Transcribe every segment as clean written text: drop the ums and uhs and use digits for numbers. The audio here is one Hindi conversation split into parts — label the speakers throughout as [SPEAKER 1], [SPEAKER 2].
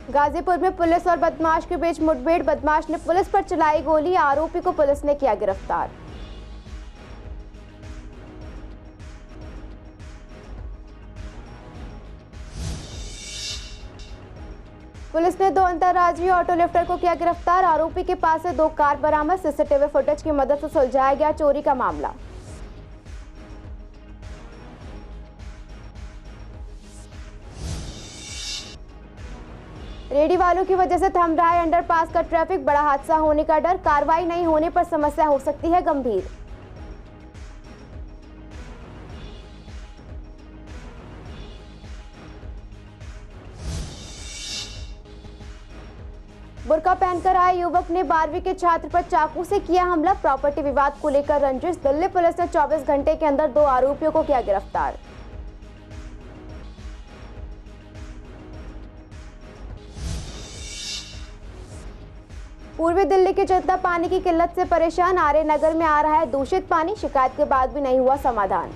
[SPEAKER 1] गाजीपुर में पुलिस और बदमाश के बीच मुठभेड़, बदमाश ने पुलिस पर चलाई गोली, आरोपी को पुलिस ने किया गिरफ्तार। पुलिस ने 2 अंतर्राज्यीय ऑटो लिफ्टर को किया गिरफ्तार, आरोपी के पास से 2 कार बरामद, सीसीटीवी फुटेज की मदद से सुलझाया गया चोरी का मामला। रेडी वालों की वजह से थम रहा है अंडरपास का ट्रैफिक, बड़ा हादसा होने का डर, कार्रवाई नहीं होने पर समस्या हो सकती है गंभीर। बुर्का पहनकर आए युवक ने 12वीं के छात्र पर चाकू से किया हमला, प्रॉपर्टी विवाद को लेकर रंजिश, दिल्ली पुलिस ने 24 घंटे के अंदर 2 आरोपियों को किया गिरफ्तार। पूर्वी दिल्ली की जनता पानी की किल्लत से परेशान, आर्य नगर में आ रहा है दूषित पानी, शिकायत के बाद भी नहीं हुआ समाधान।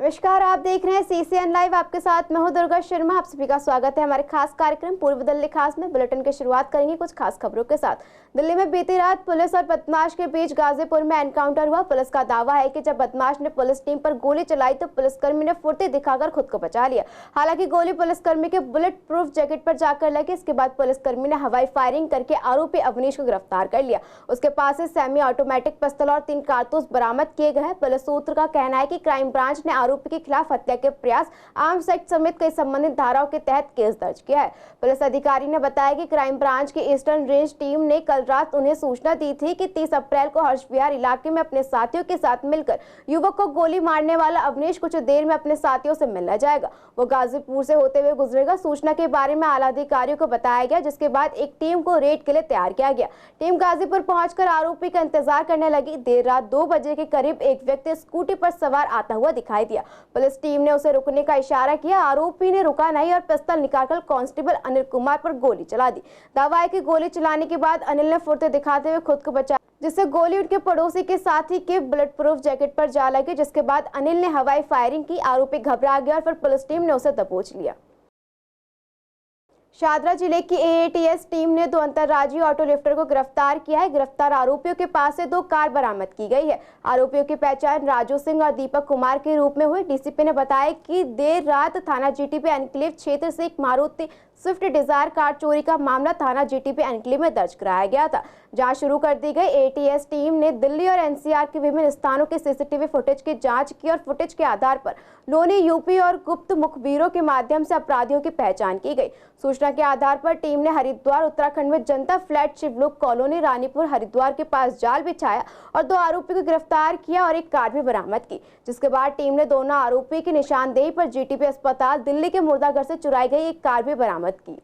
[SPEAKER 1] नमस्कार, आप देख रहे हैं CCN लाइव। आपके साथ मैं हूं दुर्गा शर्मा। आप सभी का स्वागत है हमारे खास कार्यक्रम पूर्व दिल्ली खास में। बुलेटिन की शुरुआत करेंगे कुछ खास खबरों के साथ। दिल्ली में बीती रात पुलिस और बदमाश के बीच गाजीपुर में एनकाउंटर हुआ। पुलिस का दावा है कि जब बदमाश ने पुलिस टीम पर गोली चलाई तो पुलिसकर्मी ने फुर्ती दिखाकर खुद को बचा लिया। हालांकि गोली पुलिसकर्मी के बुलेट प्रूफ जैकेट पर जाकर लगी। इसके बाद पुलिसकर्मी ने हवाई फायरिंग करके आरोपी अवनीश को गिरफ्तार कर लिया। उसके पास से सेमी ऑटोमेटिक पिस्तौल और 3 कारतूस बरामद किए गए हैं। पुलिस सूत्र का कहना है कि क्राइम ब्रांच ने आरोपी के खिलाफ हत्या के प्रयास, आर्म्स एक्ट समेत कई संबंधित धाराओं के तहत केस दर्ज किया है। पुलिस अधिकारी ने बताया कि क्राइम ब्रांच की ईस्टर्न रेंज टीम ने कल रात उन्हें सूचना दी थी कि 30 अप्रैल को हर्ष विहार इलाके में अपने साथियों के साथ मिलकर युवक को गोली मारने वाला अवनीश कुछ देर में अपने साथियों से मिलने जाएगा। वो गाजीपुर से होते हुए गुजरेगा। सूचना के बारे में आला अधिकारियों को बताया गया, जिसके बाद एक टीम को रेड के लिए तैयार किया गया। टीम गाजीपुर पहुंचकर आरोपी का इंतजार करने लगी। देर रात 2 बजे के करीब एक व्यक्ति स्कूटी पर सवार आता हुआ दिखाई दिया। पुलिस टीम ने उसे रुकने का इशारा किया। आरोपी ने रुका नहीं और पिस्तौल निकालकर कांस्टेबल अनिल कुमार पर गोली चला दी। दावा है कि गोली चलाने के बाद अनिल ने फुर्ती दिखाते हुए खुद को बचाया, जिससे गोली उनके पड़ोसी के साथी के बुलेट प्रूफ जैकेट पर जा लगी, जिसके बाद अनिल ने हवाई फायरिंग की। आरोपी घबरा गया और फिर पुलिस टीम ने उसे दबोच लिया। शादरा जिले की AATS टीम ने 2 अंतर्राज्यीय ऑटो लिफ्टर को गिरफ्तार किया है। गिरफ्तार आरोपियों के पास से 2 कार बरामद की गई है। आरोपियों की पहचान राजू सिंह और दीपक कुमार के रूप में हुई। DCP ने बताया कि देर रात थाना GTP एनक्लेव क्षेत्र से एक मारुति स्विफ्ट डिजायर कार चोरी का मामला थाना GTP एनक्लेव में दर्ज कराया गया था। जांच शुरू कर दी गई। AATS टीम ने दिल्ली और NCR के विभिन्न स्थानों के CCTV फुटेज की जांच की और फुटेज के आधार पर लोनी UP और गुप्त मुखबिरों के माध्यम से अपराधियों की पहचान की गई। सूचना के आधार पर टीम ने हरिद्वार उत्तराखंड में जनता फ्लैट शिवलोक कॉलोनी रानीपुर हरिद्वार के पास जाल बिछाया और 2 आरोपी को गिरफ्तार किया और एक कार भी बरामद की, जिसके बाद टीम ने दोनों आरोपी की निशानदेही पर GTP अस्पताल दिल्ली के मुर्दाघर से चुराई गई एक कार भी बरामद की।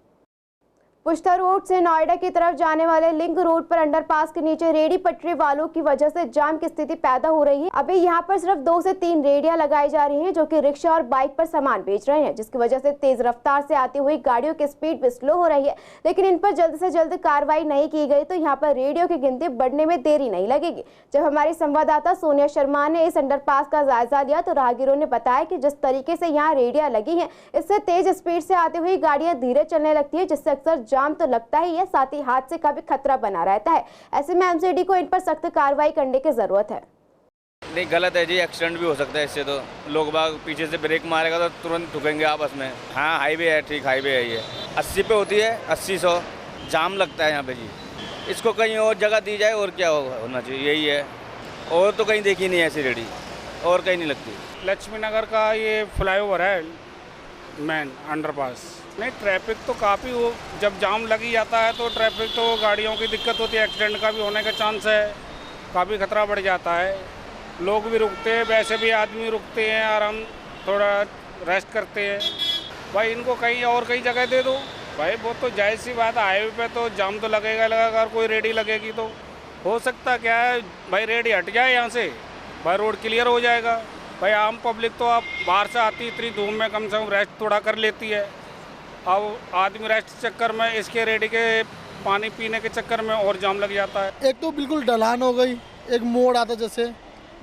[SPEAKER 1] पुश्ता रोड से नोएडा की तरफ जाने वाले लिंक रोड पर अंडरपास के नीचे रेडी पटरी वालों की वजह से जाम की स्थिति पैदा हो रही है। अभी यहां पर सिर्फ 2 से 3 रेडियां लगाई जा रही हैं, जो कि रिक्शा और बाइक पर सामान बेच रहे हैं, जिसकी वजह से तेज रफ्तार से आती हुई गाड़ियों की स्पीड भी स्लो हो रही है। लेकिन इन पर जल्द से जल्द कार्रवाई नहीं की गई तो यहाँ पर रेडियो की गिनती बढ़ने में देरी नहीं लगेगी। जब हमारी संवाददाता सोनिया शर्मा ने इस अंडरपास का जायजा लिया तो राहगीरों ने बताया कि जिस तरीके से यहाँ रेडियां लगी है, इससे तेज स्पीड से आती हुई गाड़ियां धीरे चलने लगती है, जिससे अक्सर जाम तो लगता ही है, साथ ही हादसे का भी खतरा बना रहता है। ऐसे में MCD को इन पर सख्त कार्रवाई करने की जरूरत है।
[SPEAKER 2] नहीं, गलत है जी, एक्सीडेंट भी हो सकता है इससे। तो लोग बाग पीछे से ब्रेक मारेगा तो तुरंत ठुकेंगे आपस में। हाँ, हाईवे है, ठीक हाईवे है ये। 80 पे होती है, 80-100 जाम लगता है यहाँ पे जी। इसको कहीं और जगह दी जाए और क्या होना चाहिए, यही है। और तो कहीं देखी नहीं ऐसी रेडी, और कहीं नहीं लगती।
[SPEAKER 3] लक्ष्मी नगर का ये फ्लाईओवर है मेन अंडरपास। नहीं, ट्रैफिक तो काफ़ी हो, जब जाम लगी जाता है तो ट्रैफिक तो गाड़ियों की दिक्कत होती है, एक्सीडेंट का भी होने का चांस है, काफ़ी खतरा बढ़ जाता है। लोग भी रुकते हैं, वैसे भी आदमी रुकते हैं, आराम थोड़ा रेस्ट करते हैं। भाई इनको कहीं और कहीं जगह दे दो भाई, वो तो जायज़ सी बात है। हाईवे पे तो जाम तो लगेगा, अगर कोई रेडी लगेगी तो हो सकता क्या है भाई, रेडी हट जाए यहाँ से, भाई रोड क्लियर हो जाएगा। भाई आम पब्लिक तो अब बाहर से आती, इतनी धूम में कम से कम रेस्ट थोड़ा कर लेती है। अब आदमी रेस्ट चक्कर में इसके रेडी के पानी पीने के चक्कर में और जाम लग जाता है।
[SPEAKER 4] एक तो बिल्कुल ढलान हो गई, एक मोड़ आता जैसे,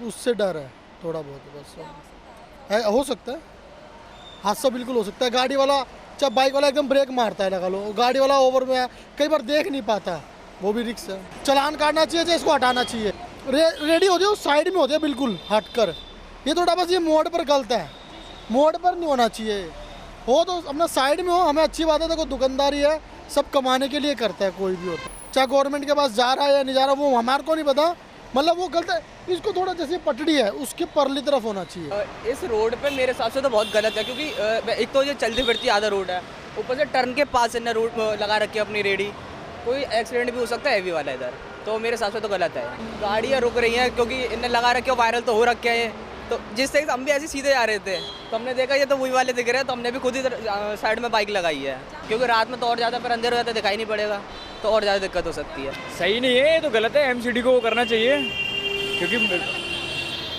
[SPEAKER 4] उससे डर है थोड़ा बहुत बस। है, हो सकता है हादसा, बिल्कुल हो सकता है। गाड़ी वाला चाहे बाइक वाला एकदम ब्रेक मारता है, लगा लो, गाड़ी वाला ओवर में कई बार देख नहीं पाता, वो भी रिस्क है। चलान काटना चाहिए, चाहे इसको हटाना चाहिए। रेडी होते हो, साइड में होते हैं बिल्कुल हटकर। ये थोड़ा बस ये मोड़ पर गलत है, मोड़ पर नहीं होना चाहिए। हो तो अपना साइड में हो, हमें अच्छी बात है। देखो दुकानदारी है, सब कमाने के लिए करता है कोई भी होता है, चाहे गवर्नमेंट के पास जा रहा है या नहीं जा रहा, वो हमारे को नहीं पता, मतलब वो गलत है। इसको थोड़ा जैसे पटड़ी है उसके परली तरफ होना चाहिए।
[SPEAKER 5] इस रोड पे मेरे हिसाब से तो बहुत गलत है, क्योंकि एक तो ये चलती फिरती आधा रोड है, ऊपर से टर्न के पास इन्हें रोड लगा रखी है अपनी रेडी, कोई एक्सीडेंट भी हो सकता है हैवी वाला इधर, तो मेरे हिसाब से तो गलत है। गाड़ियाँ रुक रही हैं क्योंकि इन्हें लगा रखे, वायरल तो हो रखे हैं। तो जिस तरीके से हम भी ऐसे सीधे आ रहे थे तो हमने देखा ये तो वही वाले दिख रहे हैं, तो हमने भी खुद ही साइड में बाइक लगाई है, क्योंकि रात में तो और ज़्यादा फिर अंधेर हो जाता है, दिखाई नहीं पड़ेगा, तो और ज़्यादा दिक्कत हो सकती है।
[SPEAKER 6] सही नहीं है, ये तो गलत है। एमसीडी को वो करना चाहिए, क्योंकि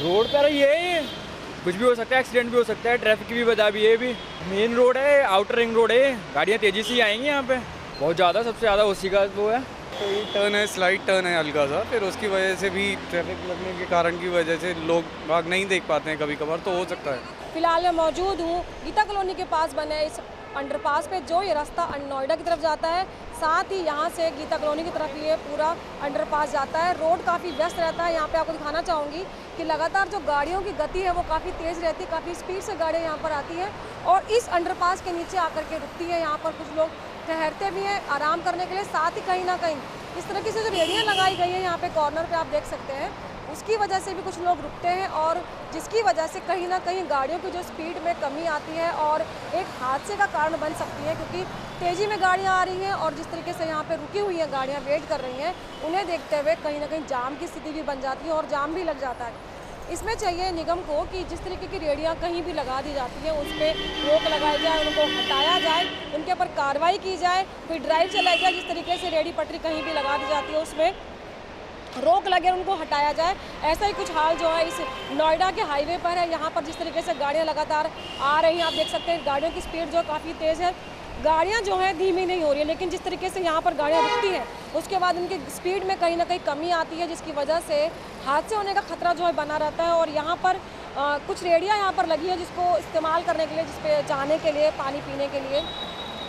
[SPEAKER 6] रोड पर ये कुछ भी हो सकता है, एक्सीडेंट भी हो सकता है, ट्रैफिक की भी वजह भी है। भी मेन रोड है, आउटर रिंग रोड है, गाड़ियाँ तेज़ी से ही आएंगी यहाँ पे बहुत ज़्यादा, सबसे ज़्यादा उसी का वो है।
[SPEAKER 7] तो ये टर्न है, स्लाइड टर्न है हल्का सा, फिर उसकी वजह से भी ट्रैफिक लगने के कारण की वजह से लोग भाग नहीं देख पाते हैं कभी कभार, तो हो सकता है।
[SPEAKER 8] फिलहाल मैं मौजूद हूँ गीता कॉलोनी के पास बने इस अंडरपास पे, जो ये रास्ता नोएडा की तरफ जाता है, साथ ही यहाँ से गीता कॉलोनी की तरफ ये पूरा अंडरपास जाता है। रोड काफ़ी व्यस्त रहता है। यहाँ पे आपको दिखाना चाहूँगी कि लगातार जो गाड़ियों की गति है वो काफ़ी तेज़ रहती है, काफ़ी स्पीड से गाड़ियाँ यहाँ पर आती हैं और इस अंडरपास के नीचे आकर के रुकती है। यहाँ पर कुछ लोग ठहरते भी हैं आराम करने के लिए, साथ ही कहीं ना कहीं इस तरीके से जो रेडियाँ लगाई गई हैं यहाँ पे कॉर्नर पे आप देख सकते हैं, उसकी वजह से भी कुछ लोग रुकते हैं और जिसकी वजह से कहीं ना कहीं गाड़ियों की जो स्पीड में कमी आती है और एक हादसे का कारण बन सकती है, क्योंकि तेज़ी में गाड़ियाँ आ रही हैं और जिस तरीके से यहाँ पे रुकी हुई हैं गाड़ियाँ वेट कर रही हैं, उन्हें देखते हुए कहीं ना कहीं जाम की स्थिति भी बन जाती है और जाम भी लग जाता है। इसमें चाहिए निगम को कि जिस तरीके की रेडियाँ कहीं भी लगा दी जाती हैं उस पर रोक लगाई जाए, उनको हटाया जाए, उनके ऊपर कार्रवाई की जाए, कोई ड्राइव चलाई जाए। जिस तरीके से रेडी पटरी कहीं भी लगा दी जाती है उसमें रोक लगे, उनको हटाया जाए। ऐसा ही कुछ हाल जो है इस नोएडा के हाईवे पर है। यहाँ पर जिस तरीके से गाड़ियाँ लगातार आ रही हैं, आप देख सकते हैं गाड़ियों की स्पीड जो काफ़ी तेज़ है, गाड़ियाँ जो हैं धीमी नहीं हो रही है, लेकिन जिस तरीके से यहाँ पर गाड़ियाँ रुकती हैं उसके बाद उनकी स्पीड में कहीं ना कहीं कमी आती है, जिसकी वजह से हादसे होने का खतरा जो है बना रहता है। और यहाँ पर कुछ रेडियाँ यहाँ पर लगी है जिसको इस्तेमाल करने के लिए, जिस पे जाने के लिए, पानी पीने के लिए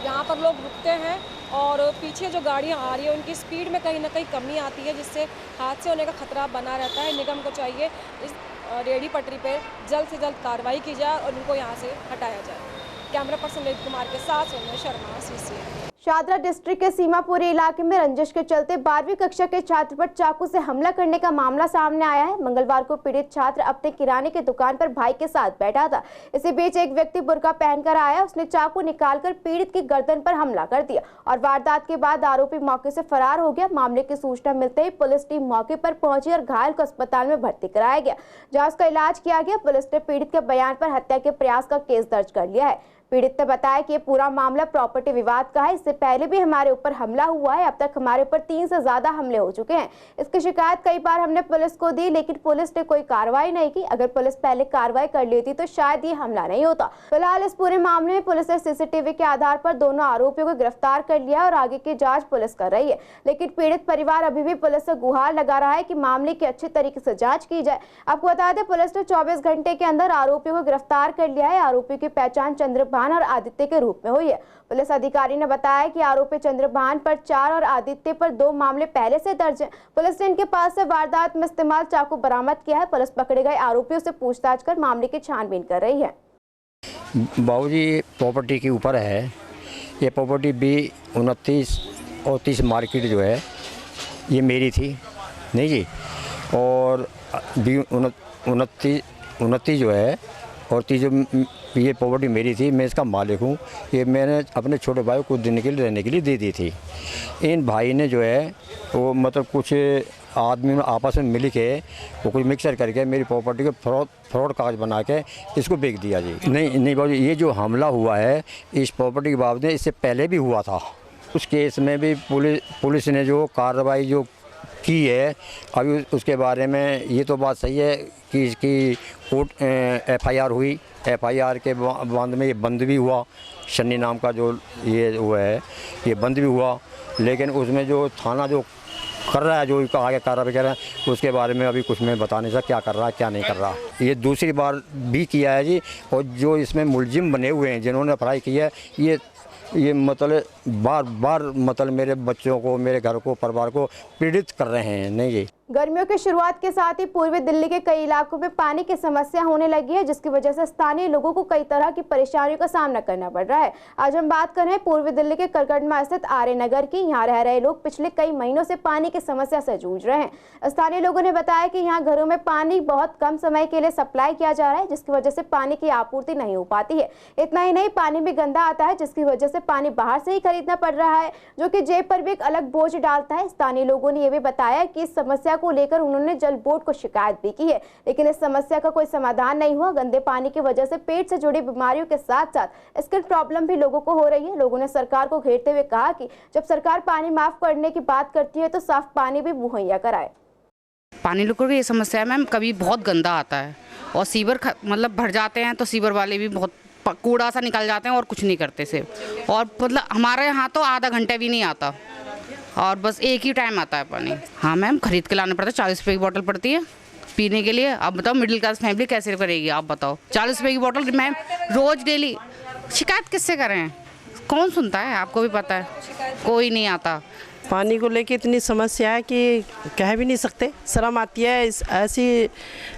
[SPEAKER 8] यहाँ पर लोग रुकते हैं और पीछे जो गाड़ियाँ आ रही है उनकी स्पीड में कहीं ना कहीं कमी आती है, जिससे हादसे होने का खतरा बना रहता है। निगम को चाहिए इस रेडी पटरी पे जल्द से जल्द कार्रवाई की जाए और उनको यहाँ से हटाया जाए। कैमरा पर्सन ललित कुमार के साथ सोनिया शर्मा, CCN।
[SPEAKER 1] शादरा डिस्ट्रिक्ट के सीमापुरी इलाके में रंजिश के चलते 12वीं कक्षा के छात्र पर चाकू से हमला करने का मामला सामने आया है। मंगलवार को पीड़ित छात्र अपने किराने की दुकान पर भाई के साथ बैठा था। इसी बीच एक व्यक्ति बुर्का पहनकर आया, उसने चाकू निकालकर पीड़ित की गर्दन पर हमला कर दिया और वारदात के बाद आरोपी मौके से फरार हो गया। मामले की सूचना मिलते ही पुलिस टीम मौके पर पहुंची और घायल को अस्पताल में भर्ती कराया गया, जहां उसका इलाज किया गया। पुलिस ने पीड़ित के बयान पर हत्या के प्रयास का केस दर्ज कर लिया है। पीड़ित ने बताया कि ये पूरा मामला प्रॉपर्टी विवाद का है। इससे पहले भी हमारे ऊपर हमला हुआ है। अब तक हमारे ऊपर 3 से ज्यादा हमले हो चुके हैं। इसकी शिकायत कई बार हमने पुलिस को दी, लेकिन पुलिस ने कोई कार्रवाई नहीं की। अगर पुलिस पहले कार्रवाई कर लेती तो शायद ये हमला नहीं होता। फिलहाल इस पूरे मामले में पुलिस ने CCTV के आधार पर दोनों आरोपियों को गिरफ्तार कर लिया और आगे की जाँच पुलिस कर रही है। लेकिन पीड़ित परिवार अभी भी पुलिस से गुहार लगा रहा है कि मामले की अच्छी तरीके से जाँच की जाए। आपको बता दें, पुलिस ने 24 घंटे के अंदर आरोपियों को गिरफ्तार कर लिया है। आरोपियों की पहचान चंद्रभान और आदित्य के रूप में हुई है। पुलिस अधिकारी ने बताया कि आरोपी चंद्रभान पर 4 और आदित्य पर 2 मामले पहले से दर्ज हैं। पुलिस ने इनके पास से वारदात में इस्तेमाल चाकू बरामद किया है। पुलिस पकड़े गए आरोपियों से पूछताछ कर मामले की छानबीन कर रही है।
[SPEAKER 9] बाबूजी प्रॉपर्टी के ऊपर है। ये प्रॉपर्टी B29 और 30 मार्केट जो है ये मेरी थी नहीं जी, और B29 जो है और 30 जो ये प्रॉपर्टी मेरी थी, मैं इसका मालिक हूँ। ये मैंने अपने छोटे भाई को कुछ दिन के लिए रहने के लिए दे दी थी। इन भाई ने जो है वो मतलब कुछ आदमी आपस में मिल के वो कुछ मिक्सर करके मेरी प्रॉपर्टी को फ्रॉड कागज बना के इसको बेच दिया जी। नहीं बाबू, ये जो हमला हुआ है इस प्रॉपर्टी के बाबत में इससे पहले भी हुआ था। उस केस में भी पुलिस ने जो कार्रवाई जो की है, अभी उसके बारे में ये तो बात सही है कि इसकी कोर्ट FIR हुई। FIR के बाद में ये बंद भी हुआ। शन्नी नाम का जो ये हुआ है ये बंद भी हुआ। लेकिन उसमें जो थाना जो कर रहा है, जो आगे कार्रवाई कर रहा है, उसके बारे में अभी कुछ मैं बता नहीं सकता क्या कर रहा है क्या नहीं कर रहा। ये दूसरी बार भी किया है जी। और जो इसमें मुलजिम बने हुए हैं जिन्होंने पढ़ाई की है, ये मतलब बार बार मतलब मेरे बच्चों को, मेरे घर को, परिवार को पीड़ित कर रहे हैं। नहीं जी,
[SPEAKER 1] गर्मियों की शुरुआत के साथ ही पूर्वी दिल्ली के कई इलाकों में पानी की समस्या होने लगी है, जिसकी वजह से स्थानीय लोगों को कई तरह की परेशानियों का सामना करना पड़ रहा है। आज हम बात कर रहे हैं पूर्वी दिल्ली के करकटमा स्थित आर्य नगर की। यहाँ रह रहे लोग पिछले कई महीनों से पानी की समस्या से जूझ रहे हैं। स्थानीय लोगों ने बताया कि यहाँ घरों में पानी बहुत कम समय के लिए सप्लाई किया जा रहा है, जिसकी वजह से पानी की आपूर्ति नहीं हो पाती है। इतना ही नहीं, पानी भी गंदा आता है, जिसकी वजह से पानी बाहर से ही खरीदना पड़ रहा है, जो कि जेब पर भी एक अलग बोझ डालता है। स्थानीय लोगों ने यह भी बताया कि इस समस्या को लेकर उन्होंने जल बोर्ड को शिकायत भी की है, लेकिन इस समस्या का कोई समाधान नहीं हुआ। गंदे पानी की वजह से पेट से जुड़ी बीमारियों के साथ साथ स्किन प्रॉब्लम भी लोगों को हो रही है। लोगों ने सरकार को घेरते हुए कहा कि जब सरकार पानी माफ करने की बात करती है तो साफ पानी भी मुहैया कराए।
[SPEAKER 10] पानी लोगों की ये समस्या है मैम, कभी बहुत गंदा आता है और सीवर मतलब भर जाते हैं तो सीवर वाले भी बहुत कूड़ा सा निकल जाते हैं और कुछ नहीं करते से। और मतलब हमारे यहाँ तो आधा घंटा भी नहीं आता और बस एक ही टाइम आता है पानी। हाँ मैम, खरीद के लाना पड़ता है। 40 रुपये की बोतल पड़ती है पीने के लिए। अब बताओ मिडिल क्लास फैमिली कैसे करेगी, आप बताओ। 40 रुपये की बोतल मैम रोज़ डेली। शिकायत किससे करें, कौन सुनता है, आपको भी पता है, कोई नहीं आता।
[SPEAKER 11] पानी को लेके इतनी समस्या है कि कह भी नहीं सकते, शर्म आती है। ऐसी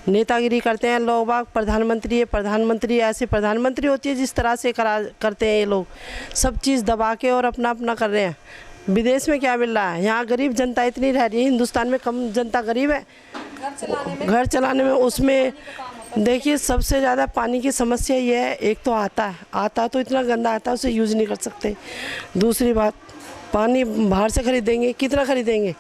[SPEAKER 11] नेतागिरी करते हैं लोग बाग। प्रधानमंत्री है, प्रधानमंत्री ऐसे प्रधानमंत्री होती है जिस तरह से करते हैं ये लोग, सब चीज़ दबा के और अपना अपना कर रहे हैं। विदेश में क्या मिल रहा है, यहाँ गरीब जनता इतनी रह रही है। हिंदुस्तान में कम जनता गरीब है घर चलाने में। उसमें देखिए सबसे ज़्यादा पानी की समस्या ये है, एक तो आता तो इतना गंदा आता है उसे यूज़ नहीं कर सकते। दूसरी बात, पानी बाहर से खरीदेंगे, कितना खरीदेंगे।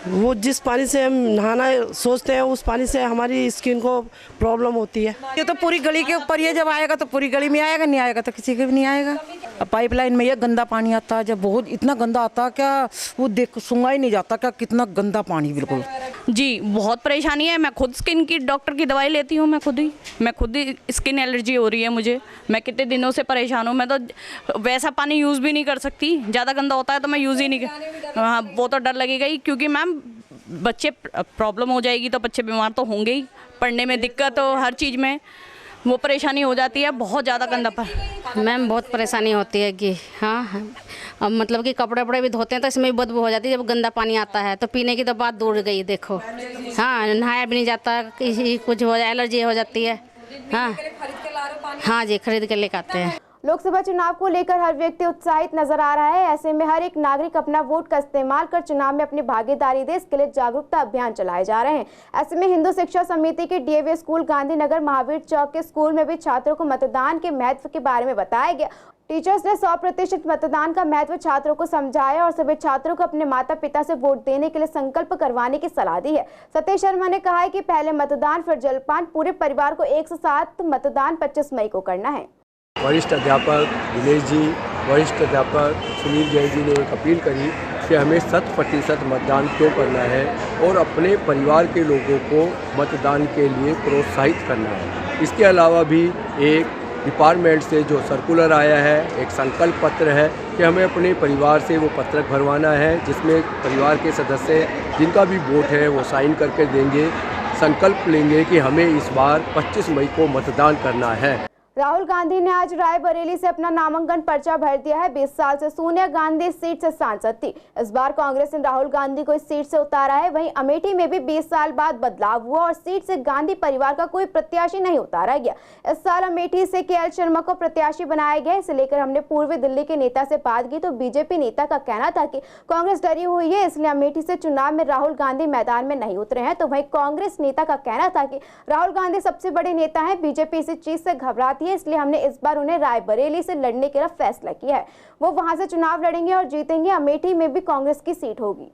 [SPEAKER 11] वो जिस पानी से हम नहाना सोचते हैं उस पानी से हमारी स्किन को प्रॉब्लम होती है।
[SPEAKER 12] ये तो पूरी गली के ऊपर, ये जब आएगा तो पूरी गली में आएगा, नहीं आएगा तो किसी के भी नहीं आएगा। पाइपलाइन में ये गंदा पानी आता है, जब बहुत इतना गंदा आता है क्या वो देख सूंघा ही नहीं जाता क्या, कितना गंदा पानी बिल्कुल।
[SPEAKER 13] जी बहुत परेशानी है। मैं खुद स्किन की डॉक्टर की दवाई लेती हूँ, मैं खुद ही स्किन एलर्जी हो रही है मुझे। मैं कितने दिनों से परेशान हूँ। मैं तो वैसा पानी यूज़ भी नहीं कर सकती, ज़्यादा गंदा होता है तो मैं यूज़ ही नहीं। हाँ वो तो डर लगेगा ही, क्योंकि मैम बच्चे प्रॉब्लम हो जाएगी तो बच्चे बीमार तो होंगे ही, पढ़ने में दिक्कत हो, हर चीज़ में वो परेशानी हो जाती है। बहुत ज़्यादा गंदा
[SPEAKER 10] मैम बहुत परेशानी होती है कि हाँ अब मतलब कि कपड़े वपड़े भी धोते हैं तो इसमें भी बदबू हो जाती है जब गंदा पानी आता है। तो पीने की तो बात दूर गई, देखो हाँ नहाया भी नहीं जाता, किसी कुछ हो जाए एलर्जी हो जाती है। हाँ जी, खरीद के लेकर आते हैं।
[SPEAKER 1] लोकसभा चुनाव को लेकर हर व्यक्ति उत्साहित नजर आ रहा है। ऐसे में हर एक नागरिक अपना वोट का इस्तेमाल कर चुनाव में अपनी भागीदारी दे, इसके लिए जागरूकता अभियान चलाए जा रहे हैं। ऐसे में हिंदू शिक्षा समिति के डीएवी स्कूल गांधीनगर महावीर चौक के स्कूल में भी छात्रों को मतदान के महत्व के बारे में बताया गया। टीचर्स ने 100% मतदान का महत्व छात्रों को समझाया और सभी छात्रों को अपने माता पिता से वोट देने के लिए संकल्प करवाने की सलाह दी है। सतीश शर्मा ने कहा है कि पहले मतदान फिर जलपान, पूरे परिवार को एक साथ मतदान 25 मई को करना है।
[SPEAKER 14] वरिष्ठ अध्यापक दिनेश जी, वरिष्ठ अध्यापक सुनील जैन जी ने एक अपील करी कि हमें 100% मतदान क्यों करना है और अपने परिवार के लोगों को मतदान के लिए प्रोत्साहित करना है। इसके अलावा भी एक डिपार्टमेंट से जो सर्कुलर आया है, एक संकल्प पत्र है कि हमें अपने परिवार से वो पत्रक भरवाना है, जिसमें परिवार के सदस्य जिनका भी वोट है वो साइन करके देंगे, संकल्प लेंगे कि हमें इस बार 25 मई को मतदान करना है।
[SPEAKER 1] राहुल गांधी ने आज रायबरेली से अपना नामांकन पर्चा भर दिया है। 20 साल से सोनिया गांधी इस सीट से सांसद थी। इस बार कांग्रेस ने राहुल गांधी को इस सीट से उतारा है। वहीं अमेठी में भी 20 साल बाद बदलाव हुआ और सीट से गांधी परिवार का कोई प्रत्याशी नहीं उतारा गया। इस साल अमेठी से केएल शर्मा को प्रत्याशी बनाया गया। इसे लेकर हमने पूर्वी दिल्ली के नेता से बात की तो बीजेपी नेता का कहना था कि कांग्रेस डरी हुई है, इसलिए अमेठी से चुनाव में राहुल गांधी मैदान में नहीं उतरे हैं। तो वहीं कांग्रेस नेता का कहना था कि राहुल गांधी सबसे बड़े नेता है, बीजेपी इसी चीज से घबराती है, इसलिए हमने इस बार उन्हें रायबरेली से लड़ने का फैसला किया है। वो वहां से चुनाव लड़ेंगे और जीतेंगे। अमेठी में भी कांग्रेस की सीट होगी।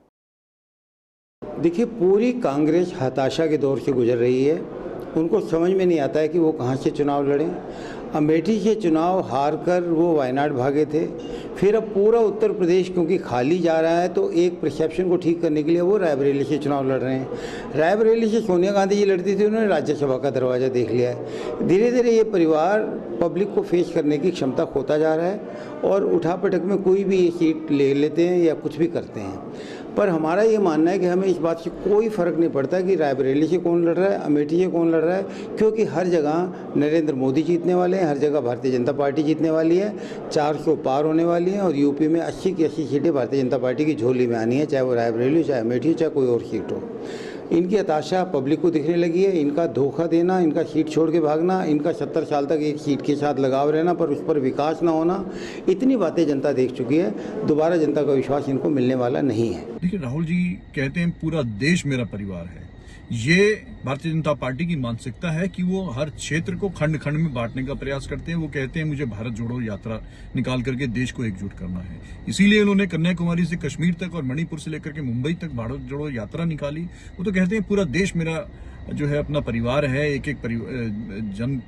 [SPEAKER 15] देखिए, पूरी कांग्रेस हताशा के दौर से गुजर रही है। उनको समझ में नहीं आता है कि वो कहां से चुनाव लड़ें। अमेठी से चुनाव हार कर वो वायनाड भागे थे, फिर अब पूरा उत्तर प्रदेश क्योंकि खाली जा रहा है तो एक परसेप्शन को ठीक करने के लिए वो रायबरेली से चुनाव लड़ रहे हैं। रायबरेली से सोनिया गांधी जी लड़ती थी, उन्होंने राज्यसभा का दरवाज़ा देख लिया है। धीरे धीरे ये परिवार पब्लिक को फेस करने की क्षमता खोता जा रहा है और उठापटक में कोई भी ये सीट ले लेते हैं या कुछ भी करते हैं। पर हमारा ये मानना है कि हमें इस बात से कोई फ़र्क नहीं पड़ता कि रायबरेली से कौन लड़ रहा है, अमेठी से कौन लड़ रहा है, क्योंकि हर जगह नरेंद्र मोदी जीतने वाले हैं, हर जगह भारतीय जनता पार्टी जीतने वाली है, 400 पार होने वाली है और यूपी में 80 की 80 सीटें भारतीय जनता पार्टी की झोली में आनी है, चाहे वो रायबरेली, चाहे अमेठी, चाहे कोई और सीट हो। इनकी हताशा पब्लिक को दिखने लगी है, इनका धोखा देना, इनका सीट छोड़ के भागना, इनका 70 साल तक एक सीट के साथ लगाव रहना पर उस पर विकास ना होना, इतनी बातें जनता देख चुकी है। दोबारा जनता का विश्वास इनको मिलने वाला नहीं है।
[SPEAKER 16] देखिए, राहुल जी कहते हैं पूरा देश मेरा परिवार है। ये भारतीय जनता पार्टी की मानसिकता है कि वो हर क्षेत्र को खंड खंड में बांटने का प्रयास करते हैं। वो कहते हैं मुझे भारत जोड़ो यात्रा निकाल करके देश को एकजुट करना है, इसीलिए उन्होंने कन्याकुमारी से कश्मीर तक और मणिपुर से लेकर के मुंबई तक भारत जोड़ो यात्रा निकाली। वो तो कहते हैं पूरा देश मेरा जो है अपना परिवार है, एक एक जन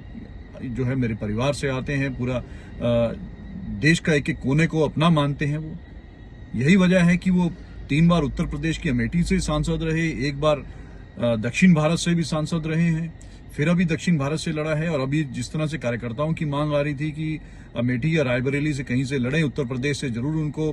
[SPEAKER 16] जो है मेरे परिवार से आते हैं, पूरा देश का एक एक कोने को अपना मानते हैं। वो यही वजह है कि वो 3 बार उत्तर प्रदेश की अमेठी से सांसद रहे, 1 बार दक्षिण भारत से भी सांसद रहे हैं, फिर अभी दक्षिण भारत से लड़ा है और अभी जिस तरह से कार्यकर्ताओं की मांग आ रही थी कि अमेठी या रायबरेली से कहीं से लड़ें, उत्तर प्रदेश से जरूर उनको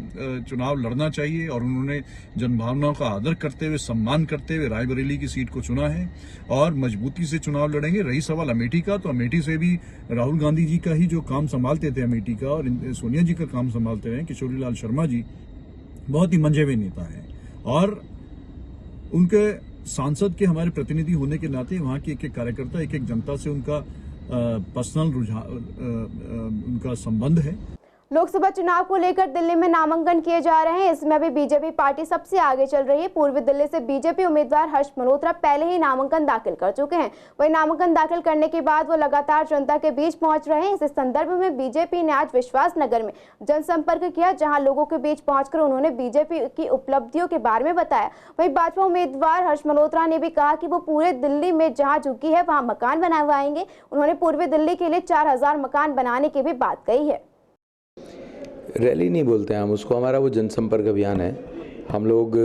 [SPEAKER 16] चुनाव लड़ना चाहिए और उन्होंने जनभावनाओं का आदर करते हुए, सम्मान करते हुए रायबरेली की सीट को चुना है और मजबूती से चुनाव लड़ेंगे। रही सवाल अमेठी का, तो अमेठी से भी राहुल गांधी जी का ही जो काम संभालते थे अमेठी का और सोनिया जी का काम संभालते रहे किशोरीलाल शर्मा जी, बहुत ही मंझे हुए नेता है और उनके सांसद के हमारे प्रतिनिधि होने के नाते वहाँ के एक एक कार्यकर्ता, एक एक जनता से उनका पर्सनल रुझान, उनका संबंध है।
[SPEAKER 1] लोकसभा चुनाव को लेकर दिल्ली में नामांकन किए जा रहे हैं। इसमें अभी बीजेपी पार्टी सबसे आगे चल रही है। पूर्वी दिल्ली से बीजेपी उम्मीदवार हर्ष मल्होत्रा पहले ही नामांकन दाखिल कर चुके हैं। वहीं नामांकन दाखिल करने के बाद वो लगातार जनता के बीच पहुंच रहे हैं। इस संदर्भ में बीजेपी ने आज विश्वास नगर में जनसंपर्क किया, जहां लोगों के बीच पहुंचकर उन्होंने बीजेपी की उपलब्धियों के बारे में बताया। वहीं भाजपा उम्मीदवार हर्ष मल्होत्रा ने भी कहा कि वो पूरे दिल्ली में जहाँ झुग्गी है वहाँ मकान बनवाएंगे। उन्होंने पूर्वी दिल्ली के लिए 4000 मकान बनाने की भी बात कही है।
[SPEAKER 17] रैली नहीं बोलते हैं हम उसको, हमारा वो जनसंपर्क अभियान है। हम लोग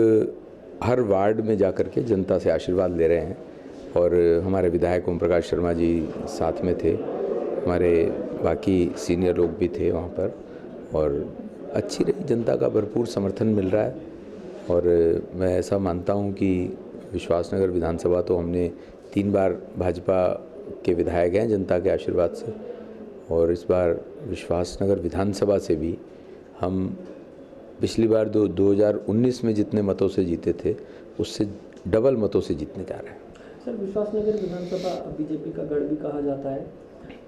[SPEAKER 17] हर वार्ड में जा कर के जनता से आशीर्वाद ले रहे हैं और हमारे विधायक ओम प्रकाश शर्मा जी साथ में थे, हमारे बाकी सीनियर लोग भी थे वहाँ पर और अच्छी रही, जनता का भरपूर समर्थन मिल रहा है। और मैं ऐसा मानता हूँ कि विश्वासनगर विधानसभा तो हमने 3 बार भाजपा के विधायक हैं जनता के आशीर्वाद से और इस बार विश्वासनगर विधानसभा से भी हम पिछली बार 2019 में जितने मतों से जीते थे उससे डबल मतों से जीतने जा रहे हैं।
[SPEAKER 18] सर, विश्वासनगर विधानसभा बीजेपी का गढ़ भी कहा जाता है।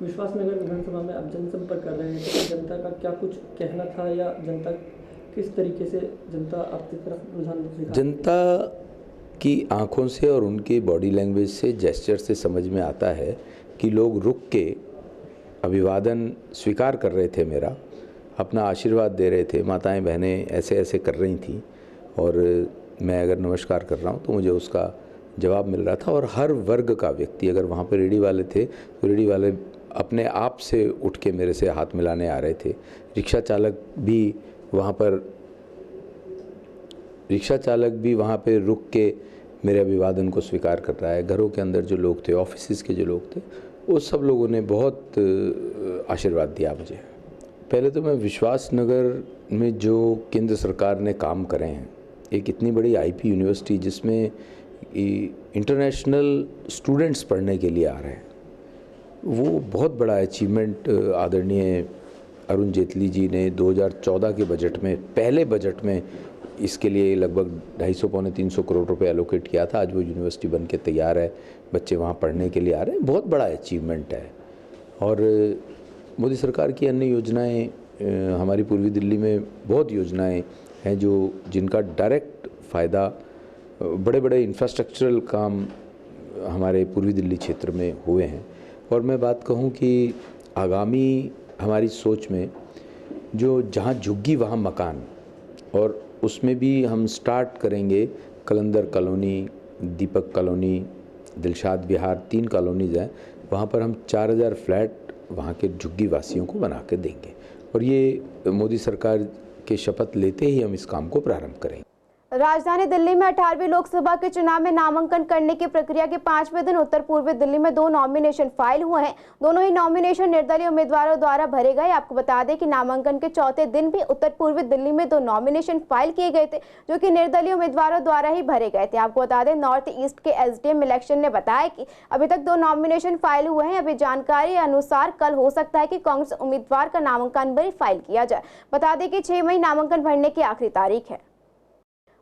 [SPEAKER 18] विश्वासनगर विधानसभा में आप जनसंपर्क कर रहे हैं तो जनता का क्या कुछ कहना था या जनता किस तरीके से जनता आपकी तरफ रुझान दिखा?
[SPEAKER 17] जनता की आंखों से और उनके बॉडी लैंग्वेज से, जेस्चर से समझ में आता है कि लोग रुक के अभिवादन स्वीकार कर रहे थे, मेरा अपना आशीर्वाद दे रहे थे। माताएं बहनें ऐसे ऐसे कर रही थी और मैं अगर नमस्कार कर रहा हूँ तो मुझे उसका जवाब मिल रहा था। और हर वर्ग का व्यक्ति, अगर वहाँ पर रेडी वाले थे तो रेडी वाले अपने आप से उठ के मेरे से हाथ मिलाने आ रहे थे। रिक्शा चालक भी वहाँ पर रुक के मेरे अभिवादन को स्वीकार कर रहा है। घरों के अंदर जो लोग थे, ऑफिस के जो लोग थे, वो सब लोगों ने बहुत आशीर्वाद दिया मुझे। पहले तो मैं विश्वासनगर में जो केंद्र सरकार ने काम करे हैं, एक इतनी बड़ी आईपी यूनिवर्सिटी जिसमें इंटरनेशनल स्टूडेंट्स पढ़ने के लिए आ रहे हैं, वो बहुत बड़ा अचीवमेंट आदरणीय अरुण जेटली जी ने 2014 के बजट में, पहले बजट में इसके लिए लगभग 250-300 करोड़ रुपए एलोकेट किया था। आज वो यूनिवर्सिटी बन के तैयार है, बच्चे वहाँ पढ़ने के लिए आ रहे हैं, बहुत बड़ा अचीवमेंट है। और मोदी सरकार की अन्य योजनाएं, हमारी पूर्वी दिल्ली में बहुत योजनाएं हैं जिनका डायरेक्ट फ़ायदा, बड़े बड़े इंफ्रास्ट्रक्चरल काम हमारे पूर्वी दिल्ली क्षेत्र में हुए हैं। और मैं बात कहूँ कि आगामी हमारी सोच में जो जहाँ झुग्गी वहाँ मकान, और उसमें भी हम स्टार्ट करेंगे कलंदर कॉलोनी, दीपक कॉलोनी, दिलशाद विहार, 3 कॉलोनीज़ हैं, वहाँ पर हम 4000 फ्लैट वहाँ के झुग्गी वासियों को बना के देंगे और ये मोदी सरकार के शपथ लेते ही हम इस काम को प्रारंभ करेंगे।
[SPEAKER 1] राजधानी दिल्ली में 18वीं लोकसभा के चुनाव में नामांकन करने की प्रक्रिया के 5वें दिन उत्तर पूर्वी दिल्ली में 2 नॉमिनेशन फाइल हुए हैं। दोनों ही नॉमिनेशन निर्दलीय उम्मीदवारों द्वारा भरे गए। आपको बता दें कि नामांकन के चौथे दिन भी उत्तर पूर्वी दिल्ली में 2 नॉमिनेशन फाइल किए गए थे, जो कि निर्दलीय उम्मीदवारों द्वारा ही भरे गए थे। आपको बता दें, नॉर्थ ईस्ट के एसडीएम इलेक्शन ने बताया कि अभी तक 2 नॉमिनेशन फाइल हुए हैं। अभी जानकारी अनुसार कल हो सकता है कि कांग्रेस उम्मीदवार का नामांकन भी फाइल किया जाए। बता दें कि 6 मई नामांकन भरने की आखिरी तारीख है।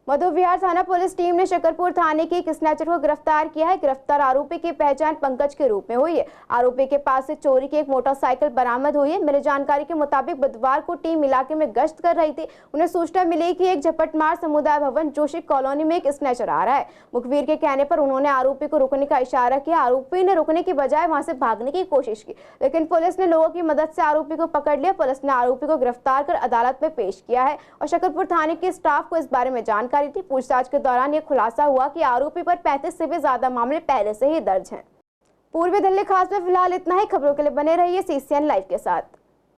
[SPEAKER 1] मधु विहार थाना पुलिस टीम ने शकरपुर थाने के एक स्नैचर को गिरफ्तार किया है। गिरफ्तार आरोपी की पहचान पंकज के रूप में हुई है। आरोपी के पास से चोरी की एक मोटरसाइकिल बरामद हुई है। मिली जानकारी के मुताबिक बुधवार को टीम इलाके में गश्त कर रही थी। उन्हें सूचना मिली कि एक झपटमार समुदाय भवन जोशी कॉलोनी में एक स्नैचर आ रहा है। मुखबिर के कहने पर उन्होंने आरोपी को रुकने का इशारा किया। आरोपी ने रुकने की बजाय वहां से भागने की कोशिश की, लेकिन पुलिस ने लोगों की मदद से आरोपी को पकड़ लिया। पुलिस ने आरोपी को गिरफ्तार कर अदालत में पेश किया है और शकरपुर थाने के स्टाफ को इस बारे में जानकारी दी। पूछताछ के दौरान यह खुलासा हुआ कि आरोपी पर 35 से भी ज्यादा मामले पहले से ही दर्ज हैं। पूर्वी दिल्ली खास में फिलहाल इतना ही। खबरों के लिए बने रहिए CCN लाइव के साथ।